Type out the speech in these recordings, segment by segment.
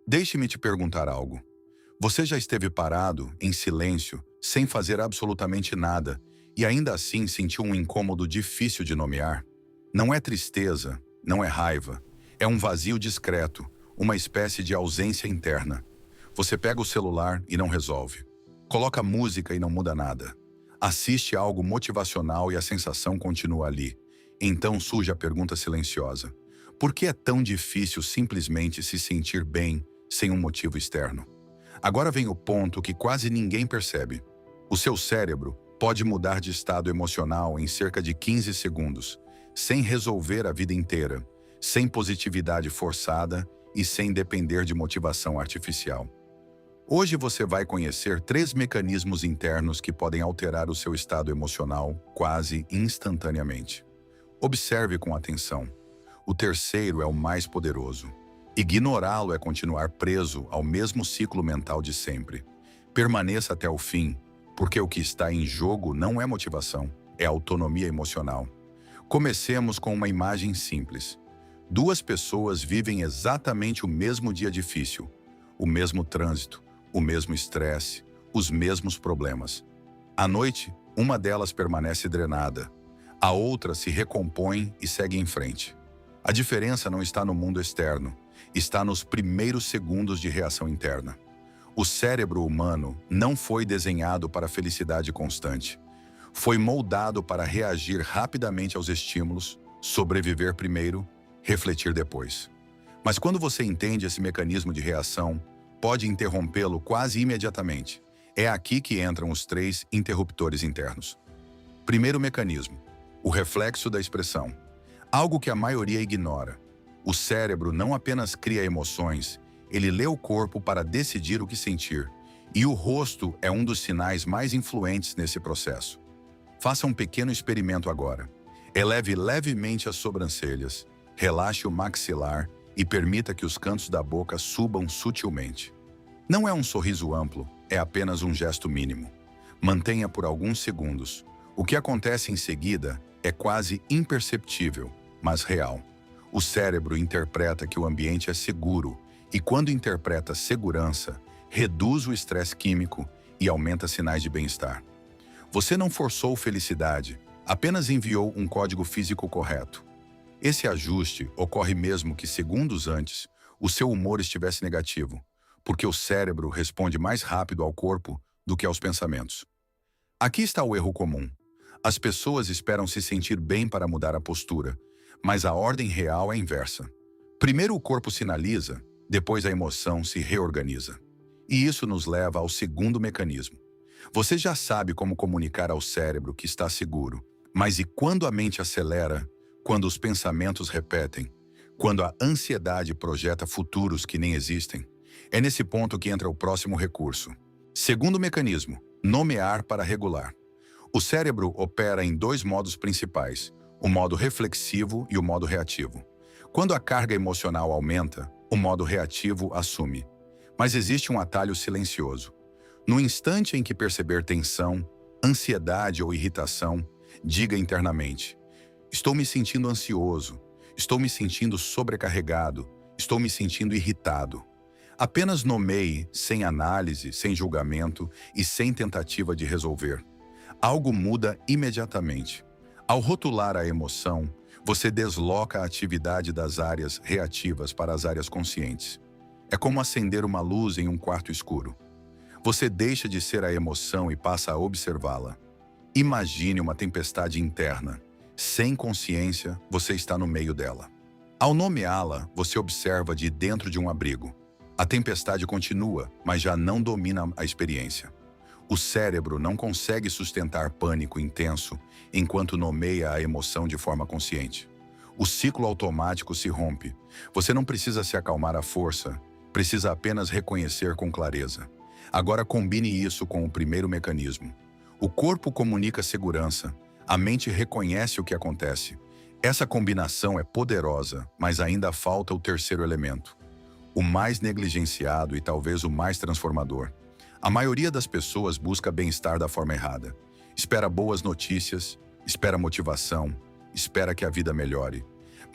Deixe-me te perguntar algo. Você já esteve parado, em silêncio, sem fazer absolutamente nada, e ainda assim sentiu um incômodo difícil de nomear? Não é tristeza, não é raiva. É um vazio discreto, uma espécie de ausência interna. Você pega o celular e não resolve. Coloca música e não muda nada. Assiste algo motivacional e a sensação continua ali. Então surge a pergunta silenciosa: por que é tão difícil simplesmente se sentir bem sem um motivo externo? Agora vem o ponto que quase ninguém percebe. O seu cérebro pode mudar de estado emocional em cerca de 15 segundos, sem resolver a vida inteira, sem positividade forçada e sem depender de motivação artificial. Hoje você vai conhecer 3 mecanismos internos que podem alterar o seu estado emocional quase instantaneamente. Observe com atenção. O terceiro é o mais poderoso. Ignorá-lo é continuar preso ao mesmo ciclo mental de sempre. Permaneça até o fim, porque o que está em jogo não é motivação, é autonomia emocional. Comecemos com uma imagem simples. 2 pessoas vivem exatamente o mesmo dia difícil, o mesmo trânsito, o mesmo estresse, os mesmos problemas. À noite, uma delas permanece drenada, a outra se recompõe e segue em frente. A diferença não está no mundo externo, está nos primeiros segundos de reação interna. O cérebro humano não foi desenhado para a felicidade constante. Foi moldado para reagir rapidamente aos estímulos, sobreviver primeiro, refletir depois. Mas quando você entende esse mecanismo de reação, pode interrompê-lo quase imediatamente. É aqui que entram os 3 interruptores internos. Primeiro mecanismo: o reflexo da expressão. Algo que a maioria ignora. O cérebro não apenas cria emoções, ele lê o corpo para decidir o que sentir. E o rosto é um dos sinais mais influentes nesse processo. Faça um pequeno experimento agora. Eleve levemente as sobrancelhas, relaxe o maxilar e permita que os cantos da boca subam sutilmente. Não é um sorriso amplo, é apenas um gesto mínimo. Mantenha por alguns segundos. O que acontece em seguida é quase imperceptível, mas real. O cérebro interpreta que o ambiente é seguro e, quando interpreta segurança, reduz o estresse químico e aumenta sinais de bem-estar. Você não forçou felicidade, apenas enviou um código físico correto. Esse ajuste ocorre mesmo que segundos antes o seu humor estivesse negativo, porque o cérebro responde mais rápido ao corpo do que aos pensamentos. Aqui está o erro comum. As pessoas esperam se sentir bem para mudar a postura, mas a ordem real é inversa. Primeiro o corpo sinaliza, depois a emoção se reorganiza. E isso nos leva ao segundo mecanismo. Você já sabe como comunicar ao cérebro que está seguro, mas e quando a mente acelera, quando os pensamentos repetem, quando a ansiedade projeta futuros que nem existem? É nesse ponto que entra o próximo recurso. Segundo mecanismo: nomear para regular. O cérebro opera em 2 modos principais, o modo reflexivo e o modo reativo. Quando a carga emocional aumenta, o modo reativo assume. Mas existe um atalho silencioso. No instante em que perceber tensão, ansiedade ou irritação, diga internamente: estou me sentindo ansioso, estou me sentindo sobrecarregado, estou me sentindo irritado. Apenas nomeie, sem análise, sem julgamento e sem tentativa de resolver. Algo muda imediatamente. Ao rotular a emoção, você desloca a atividade das áreas reativas para as áreas conscientes. É como acender uma luz em um quarto escuro. Você deixa de ser a emoção e passa a observá-la. Imagine uma tempestade interna. Sem consciência, você está no meio dela. Ao nomeá-la, você observa de dentro de um abrigo. A tempestade continua, mas já não domina a experiência. O cérebro não consegue sustentar pânico intenso enquanto nomeia a emoção de forma consciente. O ciclo automático se rompe. Você não precisa se acalmar à força, precisa apenas reconhecer com clareza. Agora combine isso com o primeiro mecanismo. O corpo comunica segurança, a mente reconhece o que acontece. Essa combinação é poderosa, mas ainda falta o terceiro elemento. O mais negligenciado e talvez o mais transformador. A maioria das pessoas busca bem-estar da forma errada. Espera boas notícias, espera motivação, espera que a vida melhore.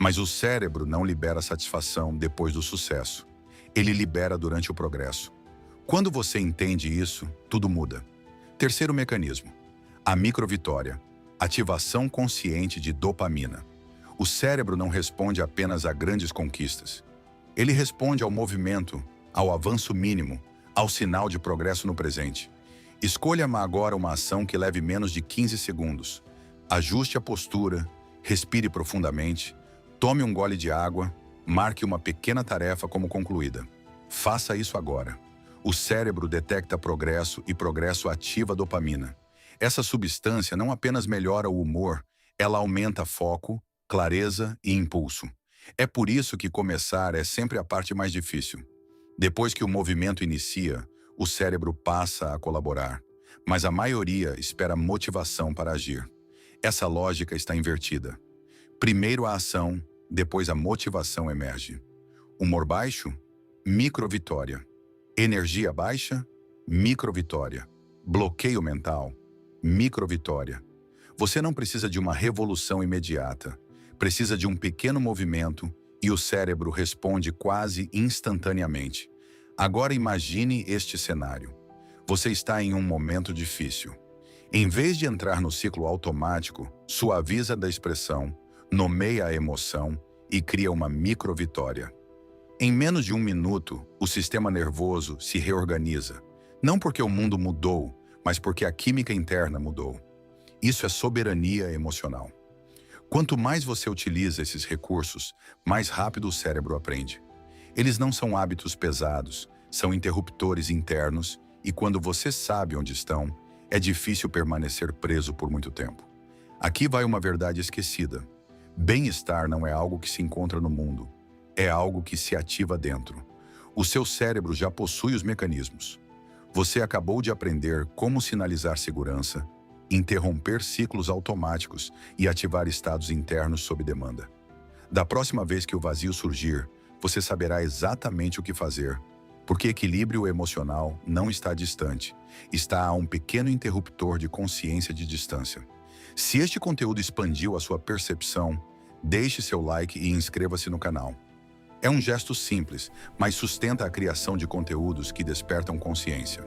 Mas o cérebro não libera satisfação depois do sucesso. ele libera durante o progresso. Quando você entende isso, tudo muda. Terceiro mecanismo: a microvitória, ativação consciente de dopamina. O cérebro não responde apenas a grandes conquistas. Ele responde ao movimento, ao avanço mínimo, ao sinal de progresso no presente. Escolha agora uma ação que leve menos de 15 segundos. Ajuste a postura, respire profundamente, tome um gole de água, marque uma pequena tarefa como concluída. Faça isso agora. O cérebro detecta progresso e progresso ativa a dopamina. Essa substância não apenas melhora o humor, ela aumenta foco, clareza e impulso. É por isso que começar é sempre a parte mais difícil. Depois que o movimento inicia, o cérebro passa a colaborar, mas a maioria espera motivação para agir. Essa lógica está invertida. Primeiro a ação, depois a motivação emerge. Humor baixo? Microvitória. Energia baixa? Microvitória. Bloqueio mental? Microvitória. Você não precisa de uma revolução imediata. Precisa de um pequeno movimento e o cérebro responde quase instantaneamente. Agora imagine este cenário. Você está em um momento difícil. Em vez de entrar no ciclo automático, suaviza da expressão, nomeia a emoção e cria uma microvitória. Em menos de 1 minuto, o sistema nervoso se reorganiza. Não porque o mundo mudou, mas porque a química interna mudou. Isso é soberania emocional. Quanto mais você utiliza esses recursos, mais rápido o cérebro aprende. Eles não são hábitos pesados, são interruptores internos e quando você sabe onde estão, é difícil permanecer preso por muito tempo. Aqui vai uma verdade esquecida. Bem-estar não é algo que se encontra no mundo, é algo que se ativa dentro. O seu cérebro já possui os mecanismos. Você acabou de aprender como sinalizar segurança, interromper ciclos automáticos e ativar estados internos sob demanda. Da próxima vez que o vazio surgir, você saberá exatamente o que fazer, porque equilíbrio emocional não está distante, está a um pequeno interruptor de consciência de distância. Se este conteúdo expandiu a sua percepção, deixe seu like e inscreva-se no canal. É um gesto simples, mas sustenta a criação de conteúdos que despertam consciência.